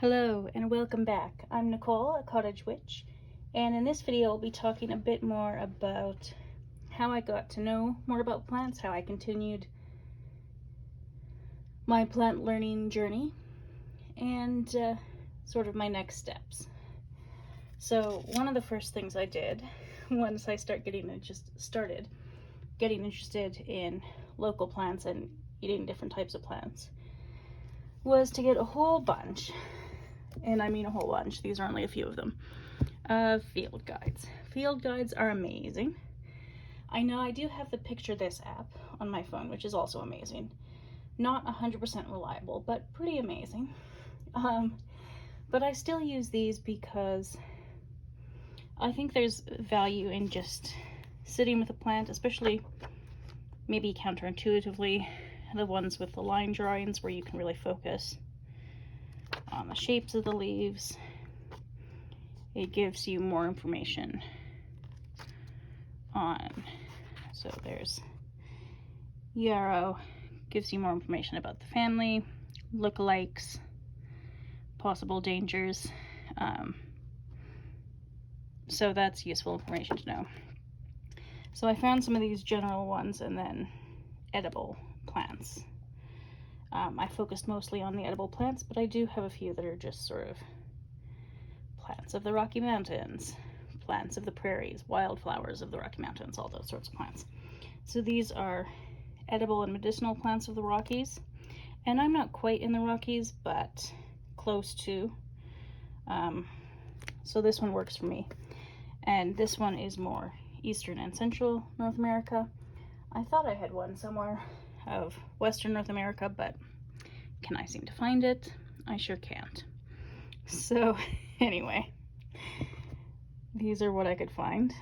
Hello and welcome back. I'm Nicole, a cottage witch, and in this video I'll be talking a bit more about how I got to know more about plants, how I continued my plant learning journey, and sort of my next steps. So one of the first things I did once I started getting interested in local plants and eating different types of plants was to get a whole bunch, and I mean a whole bunch, these are only a few of them, field guides. Field guides are amazing. I know I do have the Picture This app on my phone, which is also amazing. Not 100% reliable, but pretty amazing. But I still use these because I think there's value in just sitting with a plant, especially maybe counterintuitively, the ones with the line drawings where you can really focus on the shapes of the leaves. It gives you more information on, so there's yarrow, gives you more information about the family, lookalikes, possible dangers. So that's useful information to know. So I found some of these general ones and then edible plants. I focused mostly on the edible plants, but I do have a few that are just sort of plants of the Rocky Mountains, plants of the prairies, wildflowers of the Rocky Mountains, all those sorts of plants. So these are edible and medicinal plants of the Rockies, and I'm not quite in the Rockies, but close to. So this one works for me, and this one is more Eastern and Central North America. I thought I had one somewhere of Western North America, but can I seem to find it? I sure can't. So anyway, these are what I could find,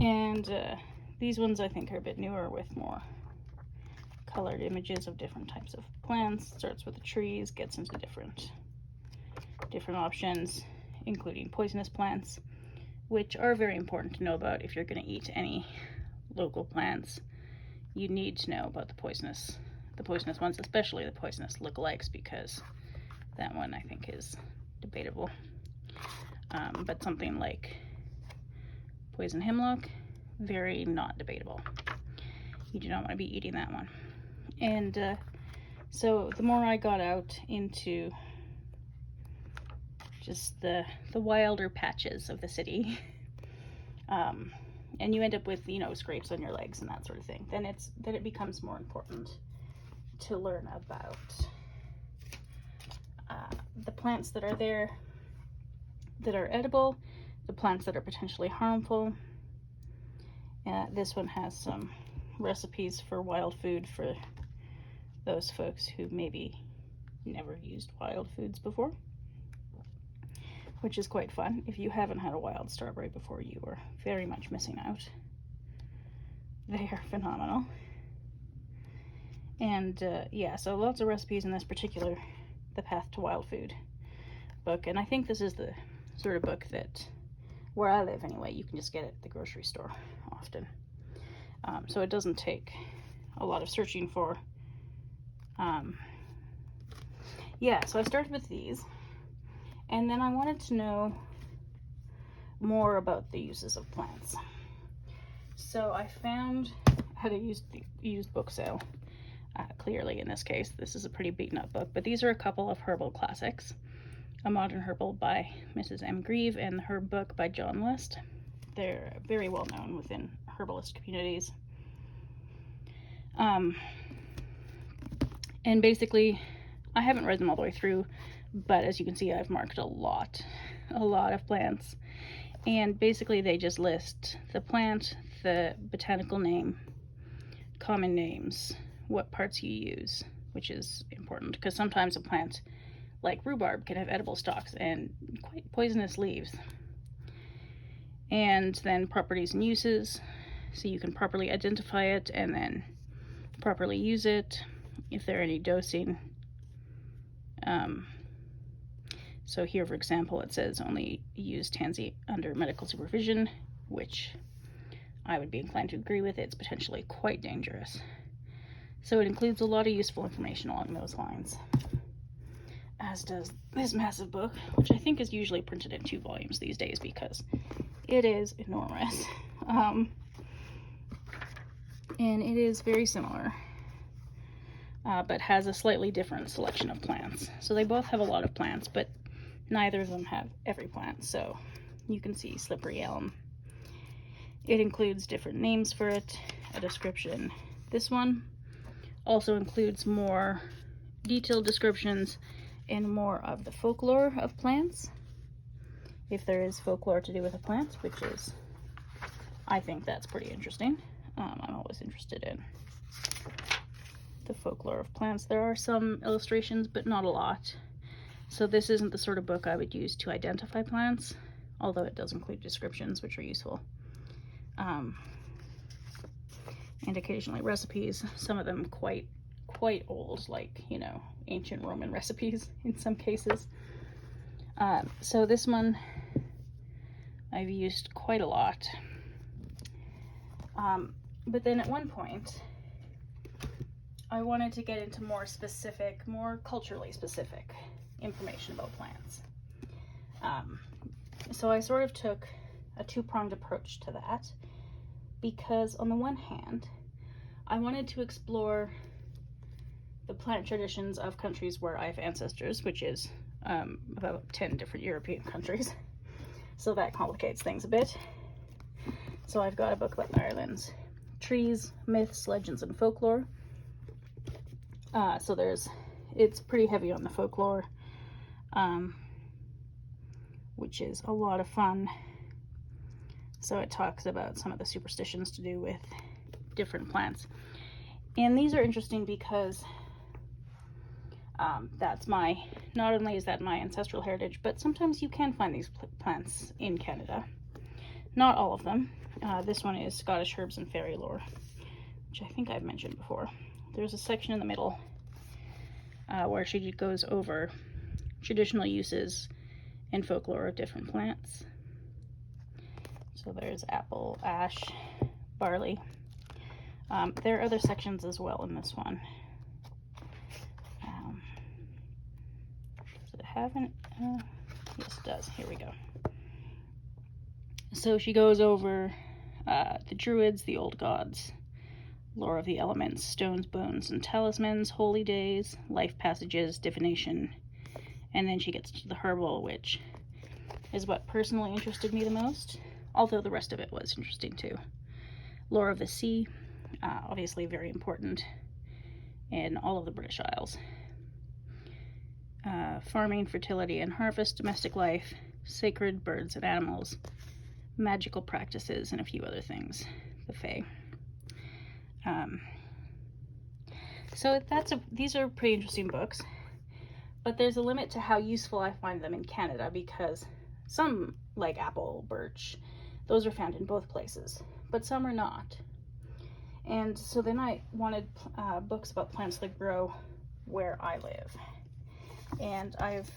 and these ones I think are a bit newer with more colored images of different types of plants. Starts with the trees, gets into different options, including poisonous plants, which are very important to know about if you're going to eat any local plants. You need to know about the poisonous ones, especially the poisonous lookalikes, because that one I think is debatable. But something like poison hemlock, very not debatable. You do not want to be eating that one. And so the more I got out into just the wilder patches of the city, and you end up with, scrapes on your legs and that sort of thing, then it becomes more important to learn about the plants that are there that are edible, the plants that are potentially harmful. This one has some recipes for wild food for those folks who maybe never used wild foods before, which is quite fun. If you haven't had a wild strawberry before, you are very much missing out. They are phenomenal. And yeah, so lots of recipes in this particular The Path to Wild Food book. And I think this is the sort of book that, where I live anyway, you can just get it at the grocery store often. So it doesn't take a lot of searching for. Yeah, so I started with these. And then I wanted to know more about the uses of plants. So I found how to use the used book sale. Clearly, in this case, this is a pretty beaten up book, but these are a couple of herbal classics. A Modern Herbal by Mrs. M. Grieve and the Herb Book by John List. They're very well known within herbalist communities. And basically, I haven't read them all the way through, but as you can see, I've marked a lot of plants. And basically they just list the plant, the botanical name, common names, what parts you use, which is important because sometimes a plant like rhubarb can have edible stalks and quite poisonous leaves. And then properties and uses, so you can properly identify it and then properly use it if there are any dosing. So here, for example, it says only use tansy under medical supervision, which I would be inclined to agree with. It's potentially quite dangerous. So it includes a lot of useful information along those lines. as does this massive book, which I think is usually printed in 2 volumes these days because it is enormous. And it is very similar, but has a slightly different selection of plants. So they both have a lot of plants, but neither of them have every plant. So you can see slippery elm. It includes different names for it, a description. This one also includes more detailed descriptions and more of the folklore of plants, if there is folklore to do with a plant, which is, I think that's pretty interesting. I'm always interested in the folklore of plants. There are some illustrations, but not a lot. So this isn't the sort of book I would use to identify plants, although it does include descriptions, which are useful. And occasionally recipes, some of them quite old, like, you know, ancient Roman recipes in some cases. So this one I've used quite a lot. But then at one point, I wanted to get into more specific, more culturally specific information about plants. So I sort of took a 2-pronged approach to that, because on the one hand, I wanted to explore the plant traditions of countries where I have ancestors, which is about 10 different European countries. So that complicates things a bit. So I've got a book about Ireland's trees, myths, legends, and folklore. So it's pretty heavy on the folklore, which is a lot of fun. So it talks about some of the superstitions to do with different plants. And these are interesting because not only is that my ancestral heritage, but sometimes you can find these plants in Canada. Not all of them. This one is Scottish Herbs and Fairy Lore, which I think I've mentioned before. There's a section in the middle where she goes over traditional uses and folklore of different plants. So there's apple, ash, barley. There are other sections as well in this one. Does it have an? Yes, it does. Here we go. So she goes over the druids, the old gods, lore of the elements, stones, bones, and talismans, holy days, life passages, divination, and then she gets to the herbal, which is what personally interested me the most, although the rest of it was interesting too. Lore of the sea, obviously very important in all of the British Isles. Farming, fertility and harvest, domestic life, sacred birds and animals, magical practices, and a few other things. The Fae. So these are pretty interesting books, but there's a limit to how useful I find them in Canada, because some, like apple, birch, those are found in both places, but some are not. And so then I wanted books about plants that grow where I live. And I've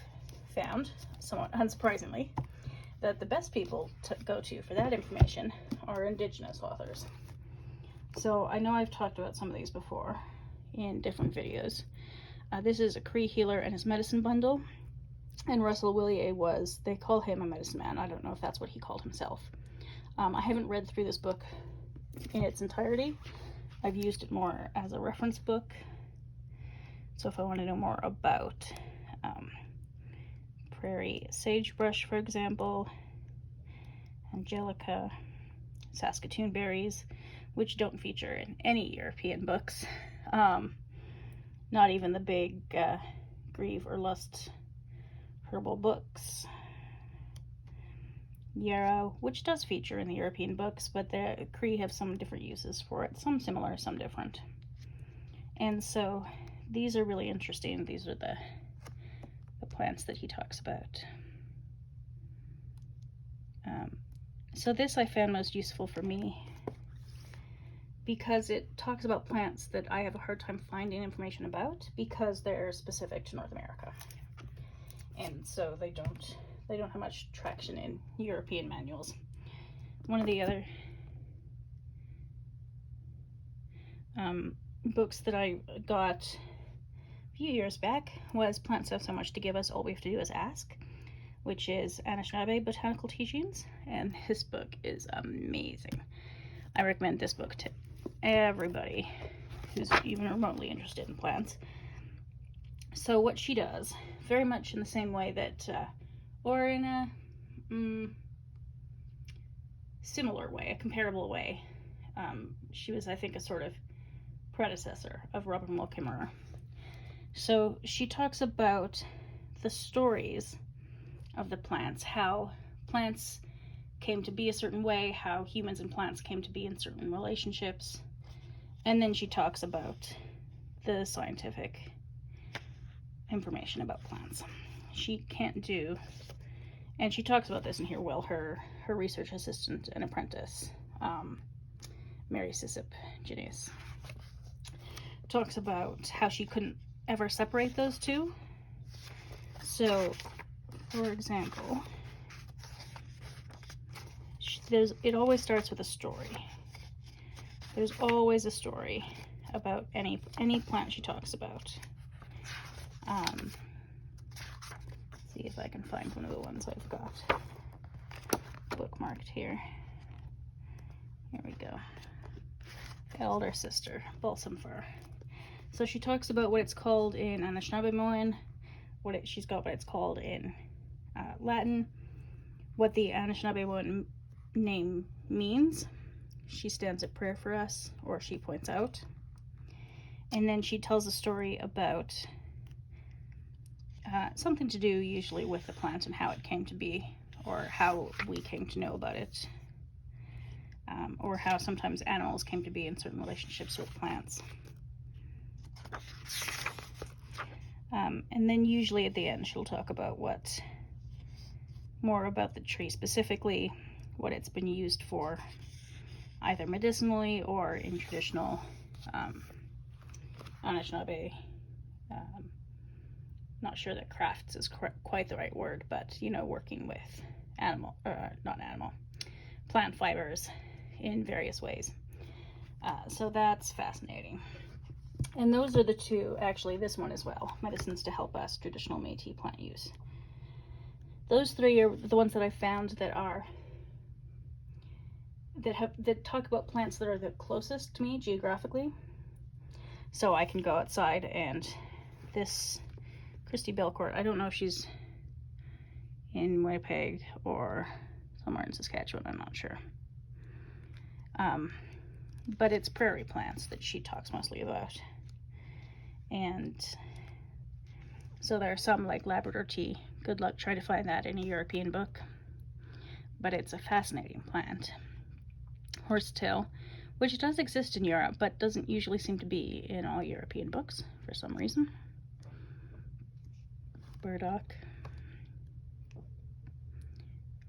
found, somewhat unsurprisingly, that the best people to go to for that information are Indigenous authors. So I know I've talked about some of these before in different videos. This is a Cree healer and his medicine bundle. And Russell Willier they call him a medicine man. I don't know if that's what he called himself. I haven't read through this book in its entirety. I've used it more as a reference book. So if I want to know more about prairie sagebrush, for example, angelica, Saskatoon berries, which don't feature in any European books, not even the big Grieve or Lust herbal books. Yarrow, which does feature in the European books, but the Cree have some different uses for it, some similar, some different. And so these are really interesting. These are the plants that he talks about. So this I found most useful for me because it talks about plants that I have a hard time finding information about because they're specific to North America. And so they don't have much traction in European manuals. One of the other books that I got a few years back was Plants Have So Much to Give Us, All We Have to Do Is Ask, which is Anishinaabe Botanical Teachings, and this book is amazing. I recommend this book to everybody who's even remotely interested in plants. So what she does, very much in the same way that, or in a similar way, a comparable way, she was, I think, a sort of predecessor of Robin Wall Kimmerer. So she talks about the stories of the plants, how plants came to be a certain way, how humans and plants came to be in certain relationships, and then she talks about the scientific information about plants. She can't do, and she talks about this in here, well, her research assistant and apprentice, Mary Siisip, Geniusz, talks about how she couldn't ever separate those two. So, for example, it always starts with a story. There's always a story about any plant she talks about. See if I can find one of the ones I've got bookmarked here. Here we go. Elder sister, balsam fir. So she talks about what it's called in Anishinaabemowin, what it's called in Latin, what the Anishinaabemowin name means. She stands at prayer for us, or she points out. And then she tells a story about something to do usually with the plant and how it came to be, or how we came to know about it, or how sometimes animals came to be in certain relationships with plants. And then usually at the end she'll talk about more about the tree, specifically what it's been used for, either medicinally or in traditional Anishinaabe. Not sure that crafts is quite the right word, but working with plant fibers in various ways. So that's fascinating. And those are the two, actually this one as well, Medicines to Help Us, Traditional Métis Plant Use. Those three are the ones that I found that talk about plants that are the closest to me geographically. So I can go outside, and this Christi Belcourt, I don't know if she's in Winnipeg or somewhere in Saskatchewan, I'm not sure. But it's prairie plants that she talks mostly about. And so there are some like Labrador tea. Good luck trying to find that in a European book. But it's a fascinating plant. Horsetail, which does exist in Europe, but doesn't usually seem to be in all European books for some reason. Burdock.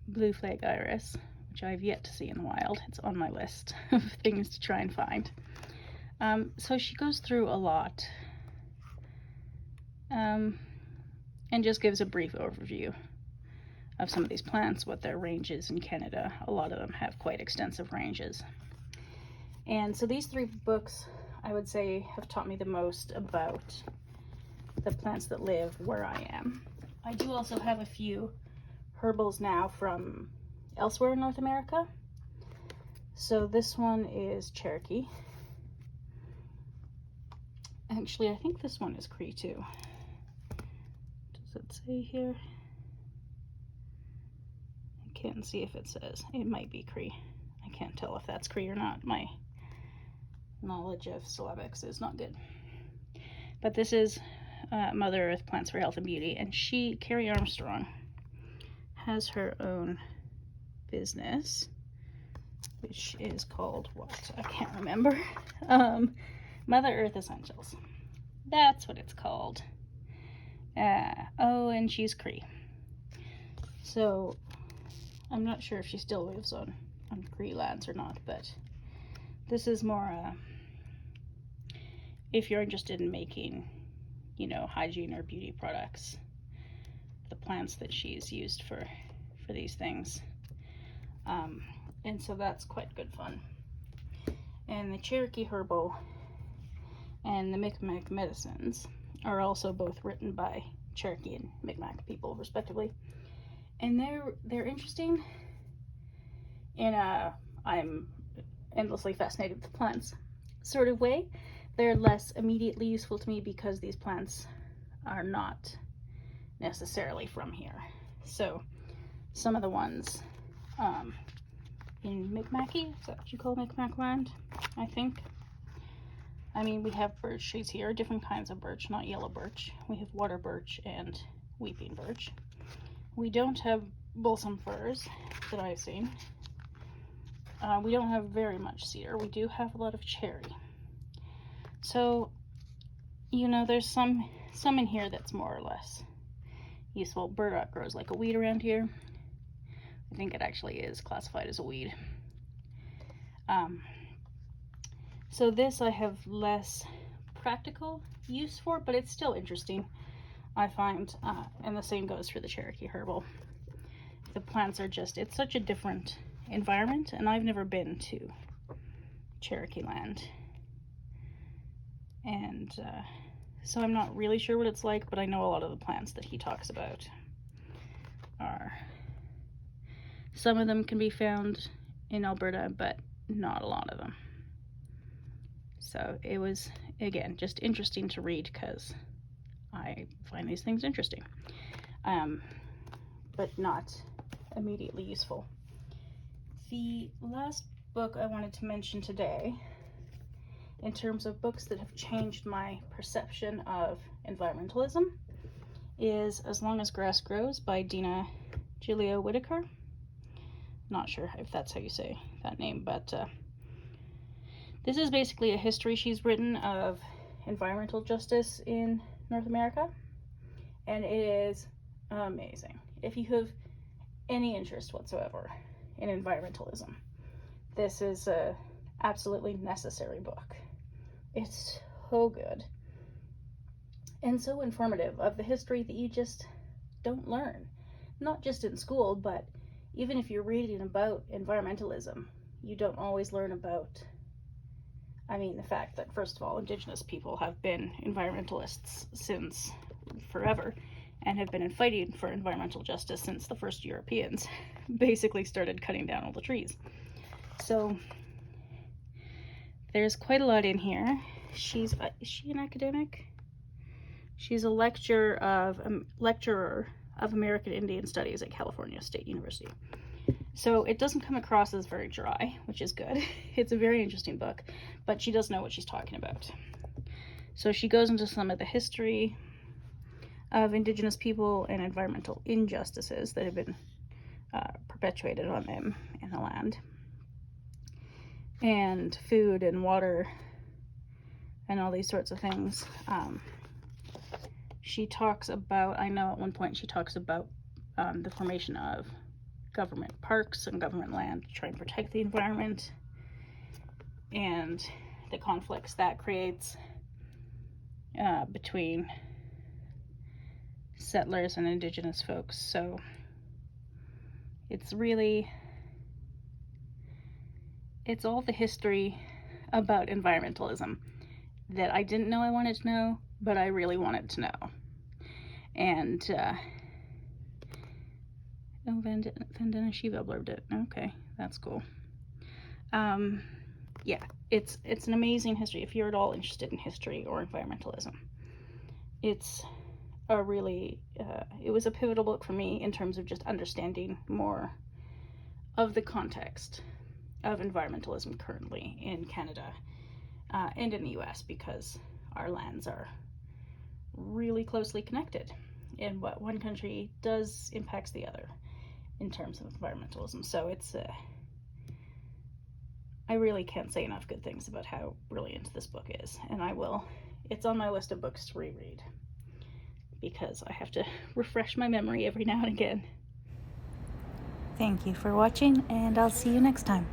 Blue flag iris, which I've yet to see in the wild. It's on my list of things to try and find. So she goes through a lot, and just gives a brief overview of some of these plants, what their range is in Canada. A lot of them have quite extensive ranges. And so these three books, I would say, have taught me the most about the plants that live where I am. I do also have a few herbals now from elsewhere in North America. So this one is Cherokee. Actually, I think this one is Cree too. Does it say here? I can't see if it says. It might be Cree. I can't tell if that's Cree or not. My knowledge of syllabics is not good. But this is Mother Earth Plants for Health and Beauty, and Carrie Armstrong, has her own business, which is called what? I can't remember. Mother Earth Essentials. That's what it's called. And she's Cree. So I'm not sure if she still lives on Cree lands or not, but this is more if you're interested in making, hygiene or beauty products, the plants that she's used for these things. And so that's quite good fun. And the Cherokee Herbal and the Micmac Medicines are also both written by Cherokee and Mi'kmaq people, respectively. And they're interesting in a I'm endlessly fascinated with the plants sort of way. They're less immediately useful to me because these plants are not necessarily from here. So some of the ones in Mi'kmaq, is that what you call Mi'kmaq land, I think? I mean, we have birch trees here, different kinds of birch, not yellow birch. We have water birch and weeping birch. We don't have balsam firs that I've seen. We don't have very much cedar. We do have a lot of cherry. So, you know, there's some in here that's more or less useful. Burdock grows like a weed around here. I think it actually is classified as a weed. So this I have less practical use for, but it's still interesting, I find, and the same goes for the Cherokee Herbal. The plants are just, it's such a different environment, and I've never been to Cherokee land. And so I'm not really sure what it's like, but I know a lot of the plants that he talks about are, some of them can be found in Alberta, but not a lot of them. So it was, again, just interesting to read because I find these things interesting, but not immediately useful. The last book I wanted to mention today, in terms of books that have changed my perception of environmentalism, is As Long as Grass Grows by Dina Gilio-Whitaker. Not sure if that's how you say that name, but this is basically a history she's written of environmental justice in North America, and it is amazing. If you have any interest whatsoever in environmentalism, this is a absolutely necessary book. It's so good and so informative of the history that you just don't learn, not just in school, but even if you're reading about environmentalism, you don't always learn about, I mean, the fact that, first of all, Indigenous people have been environmentalists since forever and have been fighting for environmental justice since the first Europeans basically started cutting down all the trees. So there's quite a lot in here. Is she an academic? She's a lecturer of American Indian Studies at California State University. So it doesn't come across as very dry, which is good. It's a very interesting book, but she does know what she's talking about. So she goes into some of the history of Indigenous people and environmental injustices that have been perpetuated on them in the land, and food and water and all these sorts of things. She talks about, I know at one point she talks about the formation of government parks and government land to try and protect the environment, and the conflicts that creates between settlers and Indigenous folks. So it's really, it's all the history about environmentalism that I didn't know I wanted to know, but I really wanted to know. And Vandana Shiva blurbed it. Okay, that's cool. Yeah, it's an amazing history. If you're at all interested in history or environmentalism, it's a really, it was a pivotal book for me in terms of just understanding more of the context of environmentalism currently in Canada and in the US, because our lands are really closely connected, and what one country does impacts the other in terms of environmentalism. So it's I really can't say enough good things about how brilliant this book is, and it's on my list of books to reread because I have to refresh my memory every now and again. Thank you for watching, and I'll see you next time.